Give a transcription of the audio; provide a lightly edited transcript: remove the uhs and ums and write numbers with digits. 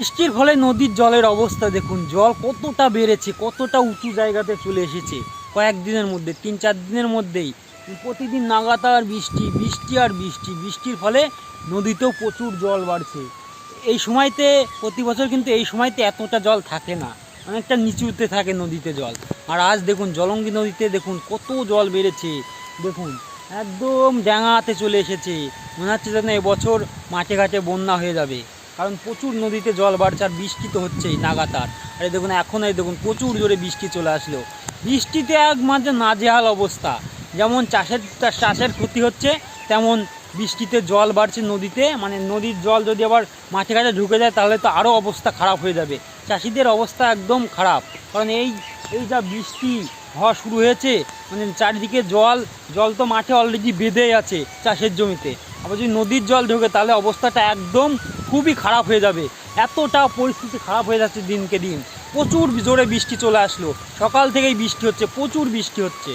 বৃষ্টির ফলে নদীর জলের অবস্থা দেখুন, জল কতটা বেড়েছে, কতটা উঁচু জায়গাতে চলে এসেছে কয়েকদিনের মধ্যে, 3-4 দিনের মধ্যেই। প্রতিদিন নাগাতার বৃষ্টি বৃষ্টি আর বৃষ্টি, বৃষ্টির ফলে নদীতেও প্রচুর জল বাড়ছে। এই সময়তে প্রতি বছর কিন্তু এই সময়তে এতটা জল থাকে না, অনেকটা নিচুতে থাকে নদীতে জল। আর আজ দেখুন জলঙ্গি নদীতে দেখুন কত জল বেড়েছে, দেখুন একদম ডাঙাতে চলে এসেছে। মনে হচ্ছে যেন এবছর মাঠে ঘাটে বন্যা হয়ে যাবে, কারণ প্রচুর নদীতে জল বাড়ছে আর বৃষ্টি তো হচ্ছেই নাগাতার। আর এই দেখুন এখন এই দেখুন প্রচুর জোরে বৃষ্টি চলে আসলো, বৃষ্টিতে এক মাঝে নাজেহাল অবস্থা। যেমন চাষের ক্ষতি হচ্ছে, তেমন বৃষ্টিতে জল বাড়ছে নদীতে, মানে নদীর জল যদি আবার মাঠে ঘাটে ঢুকে যায় তাহলে তো আরও অবস্থা খারাপ হয়ে যাবে। চাষিদের অবস্থা একদম খারাপ, কারণ এই যা বৃষ্টি হওয়া শুরু হয়েছে, মানে চারিদিকে জল তো মাঠে অলরেডি বেঁধেই আছে চাষের জমিতে, আবার যদি নদীর জল ঢোকে তাহলে অবস্থাটা একদম খুবই খারাপ হয়ে যাবে। এতটা পরিস্থিতি খারাপ হয়ে যাচ্ছে দিনকে দিন। প্রচুর জোরে বৃষ্টি চলে আসলো, সকাল থেকেই বৃষ্টি হচ্ছে, প্রচুর বৃষ্টি হচ্ছে।